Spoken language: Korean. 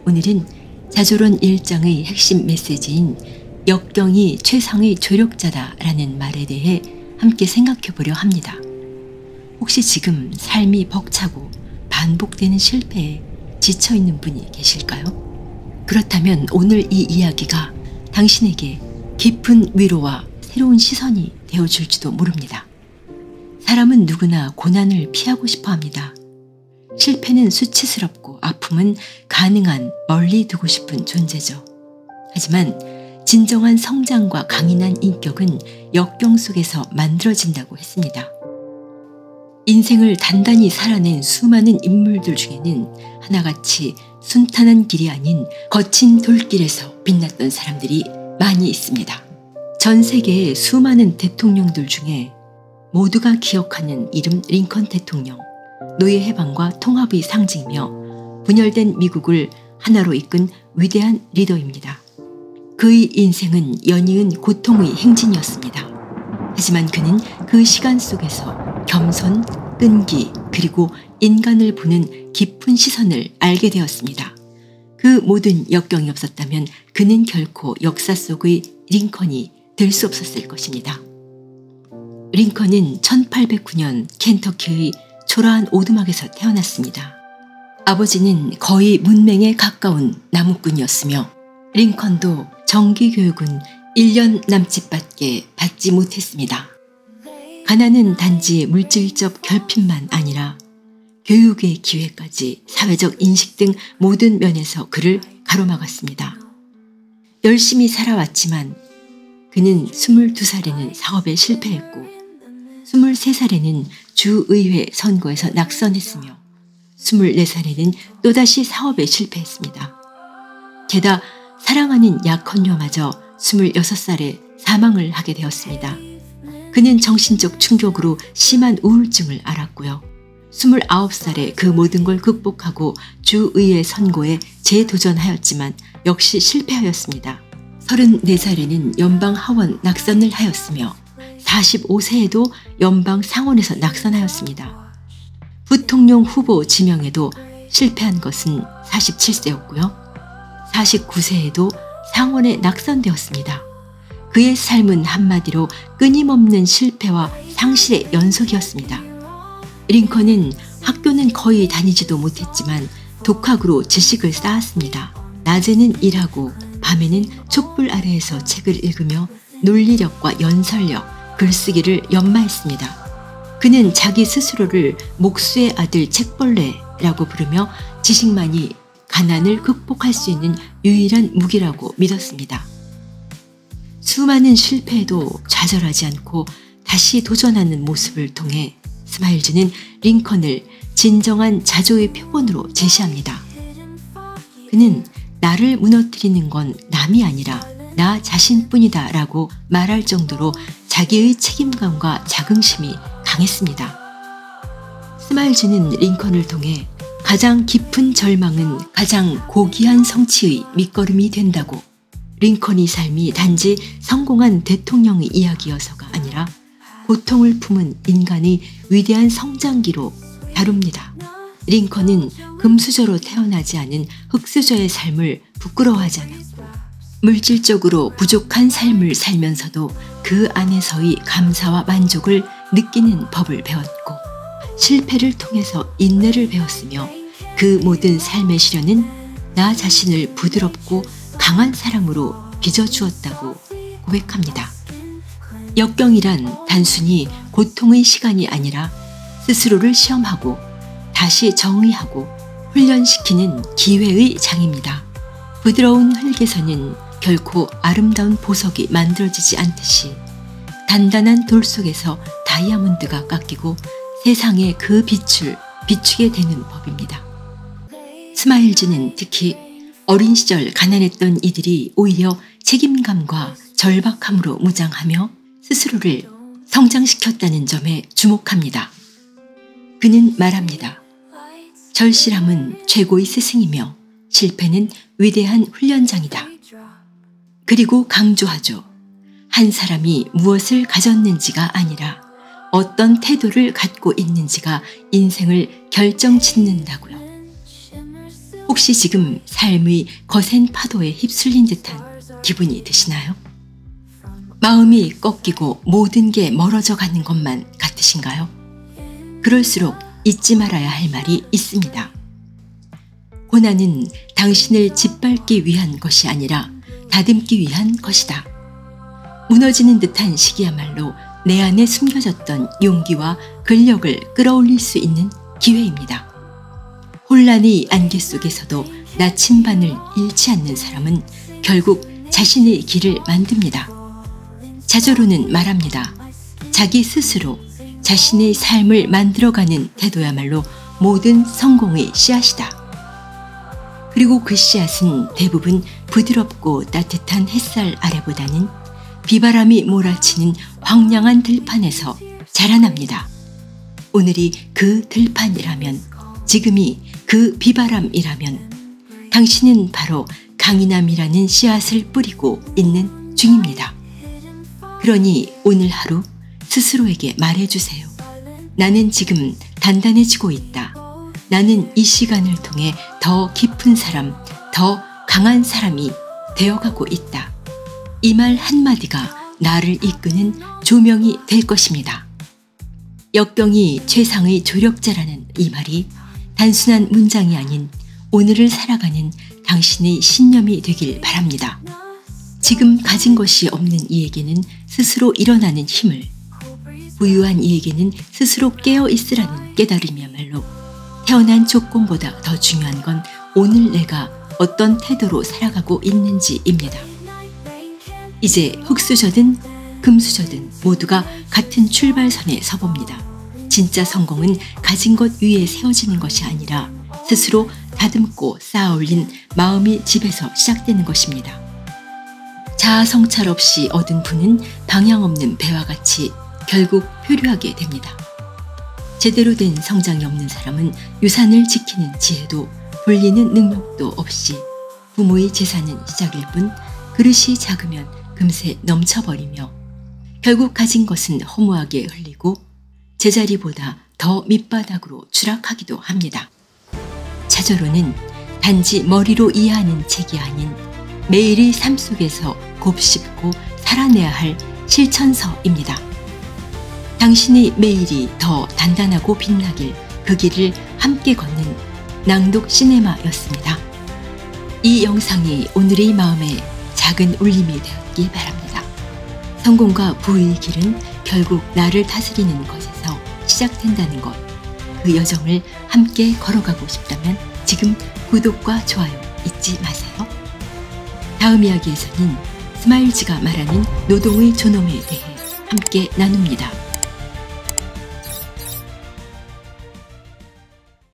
오늘은 자조론 1장의 핵심 메시지인 역경이 최상의 조력자다라는 말에 대해 함께 생각해 보려 합니다. 혹시 지금 삶이 벅차고 반복되는 실패에 지쳐있는 분이 계실까요? 그렇다면 오늘 이 이야기가 당신에게 깊은 위로와 새로운 시선이 되어줄지도 모릅니다. 사람은 누구나 고난을 피하고 싶어 합니다. 실패는 수치스럽고 아픔은 가능한 멀리 두고 싶은 존재죠. 하지만 진정한 성장과 강인한 인격은 역경 속에서 만들어진다고 했습니다. 인생을 단단히 살아낸 수많은 인물들 중에는 하나같이 순탄한 길이 아닌 거친 돌길에서 빛났던 사람들이 많이 있습니다. 전 세계의 수많은 대통령들 중에 모두가 기억하는 이름 링컨 대통령, 노예 해방과 통합의 상징이며 분열된 미국을 하나로 이끈 위대한 리더입니다. 그의 인생은 연이은 고통의 행진이었습니다. 하지만 그는 그 시간 속에서 겸손, 끈기, 그리고 인간을 보는 깊은 시선을 알게 되었습니다. 그 모든 역경이 없었다면 그는 결코 역사 속의 링컨이 될 수 없었을 것입니다. 링컨은 1809년 켄터키의 초라한 오두막에서 태어났습니다. 아버지는 거의 문맹에 가까운 나무꾼이었으며 링컨도 정기교육은 1년 남짓밖에 받지 못했습니다. 가난은 단지 물질적 결핍만 아니라 교육의 기회까지 사회적 인식 등 모든 면에서 그를 가로막았습니다. 열심히 살아왔지만 그는 22살에는 사업에 실패했고 23살에는 주의회 선거에서 낙선했으며 24살에는 또다시 사업에 실패했습니다. 게다가 사랑하는 약혼녀마저 26살에 사망을 하게 되었습니다. 그는 정신적 충격으로 심한 우울증을 앓았고요. 29살에 그 모든 걸 극복하고 주의회 선거에 재도전하였지만 역시 실패하였습니다. 34살에는 연방 하원 낙선을 하였으며 45세에도 연방 상원에서 낙선하였습니다. 부통령 후보 지명에도 실패한 것은 47세였고요. 49세에도 상원에 낙선되었습니다. 그의 삶은 한마디로 끊임없는 실패와 상실의 연속이었습니다. 링컨은 학교는 거의 다니지도 못했지만 독학으로 지식을 쌓았습니다. 낮에는 일하고 밤에는 촛불 아래에서 책을 읽으며 논리력과 연설력, 글쓰기를 연마했습니다. 그는 자기 스스로를 목수의 아들 책벌레라고 부르며 지식만이 가난을 극복할 수 있는 유일한 무기라고 믿었습니다. 수많은 실패에도 좌절하지 않고 다시 도전하는 모습을 통해 스마일즈는 링컨을 진정한 자조의 표본으로 제시합니다. 그는 나를 무너뜨리는 건 남이 아니라 나 자신뿐이다 라고 말할 정도로 자기의 책임감과 자긍심이 강했습니다. 스마일즈는 링컨을 통해 가장 깊은 절망은 가장 고귀한 성취의 밑거름이 된다고, 링컨의 삶이 단지 성공한 대통령의 이야기여서가 아니라 고통을 품은 인간의 위대한 성장기로 다룹니다. 링컨은 금수저로 태어나지 않은 흙수저의 삶을 부끄러워하지 않았고 물질적으로 부족한 삶을 살면서도 그 안에서의 감사와 만족을 느끼는 법을 배웠고 실패를 통해서 인내를 배웠으며 그 모든 삶의 시련은 나 자신을 부드럽고 강한 사람으로 빚어주었다고 고백합니다. 역경이란 단순히 고통의 시간이 아니라 스스로를 시험하고 다시 정의하고 훈련시키는 기회의 장입니다. 부드러운 흙에서는 결코 아름다운 보석이 만들어지지 않듯이 단단한 돌 속에서 다이아몬드가 깎이고 세상의 그 빛을 비추게 되는 법입니다. 스마일즈는 특히 어린 시절 가난했던 이들이 오히려 책임감과 절박함으로 무장하며 스스로를 성장시켰다는 점에 주목합니다. 그는 말합니다. 절실함은 최고의 스승이며 실패는 위대한 훈련장이다. 그리고 강조하죠. 한 사람이 무엇을 가졌는지가 아니라 어떤 태도를 갖고 있는지가 인생을 결정짓는다고요. 혹시 지금 삶의 거센 파도에 휩쓸린 듯한 기분이 드시나요? 마음이 꺾이고 모든 게 멀어져 가는 것만 같으신가요? 그럴수록 잊지 말아야 할 말이 있습니다. 고난은 당신을 짓밟기 위한 것이 아니라 다듬기 위한 것이다. 무너지는 듯한 시기야말로 내 안에 숨겨졌던 용기와 근력을 끌어올릴 수 있는 기회입니다. 혼란의 안개 속에서도 나침반을 잃지 않는 사람은 결국 자신의 길을 만듭니다. 자조로는 말합니다. 자기 스스로 자신의 삶을 만들어가는 태도야말로 모든 성공의 씨앗이다. 그리고 그 씨앗은 대부분 부드럽고 따뜻한 햇살 아래보다는 비바람이 몰아치는 황량한 들판에서 자라납니다. 오늘이 그 들판이라면, 지금이 그 비바람이라면 당신은 바로 강인함이라는 씨앗을 뿌리고 있는 중입니다. 그러니 오늘 하루 스스로에게 말해주세요. 나는 지금 단단해지고 있다. 나는 이 시간을 통해 더 깊은 사람, 더 강한 사람이 되어가고 있다. 이 말 한마디가 나를 이끄는 조명이 될 것입니다. 역경이 최상의 조력자라는 이 말이 단순한 문장이 아닌 오늘을 살아가는 당신의 신념이 되길 바랍니다. 지금 가진 것이 없는 이에게는 스스로 일어나는 힘을, 부유한 이에게는 스스로 깨어 있으라는 깨달음이야말로 태어난 조건보다 더 중요한 건 오늘 내가 어떤 태도로 살아가고 있는지입니다. 이제 흙수저든 금수저든 모두가 같은 출발선에 서봅니다. 진짜 성공은 가진 것 위에 세워지는 것이 아니라 스스로 다듬고 쌓아올린 마음의 집에서 시작되는 것입니다. 자아 성찰 없이 얻은 부는 방향 없는 배와 같이 결국 표류하게 됩니다. 제대로 된 성장이 없는 사람은 유산을 지키는 지혜도 불리는 능력도 없이 부모의 재산은 시작일 뿐 그릇이 작으면 금세 넘쳐버리며 결국 가진 것은 허무하게 흘리고 제자리보다 더 밑바닥으로 추락하기도 합니다. 자조로는 단지 머리로 이해하는 책이 아닌 매일의 삶 속에서 곱씹고 살아내야 할 실천서입니다. 당신의 매일이 더 단단하고 빛나길 그 길을 함께 걷는 낭독 시네마였습니다. 이 영상이 오늘의 마음에 작은 울림이 되었길 바랍니다. 성공과 부의 길은 결국 나를 다스리는 것에서 시작된다는 것, 그 여정을 함께 걸어가고 싶다면 지금 구독과 좋아요 잊지 마세요. 다음 이야기에서는 스마일즈가 말하는 노동의 존엄에 대해 함께 나눕니다.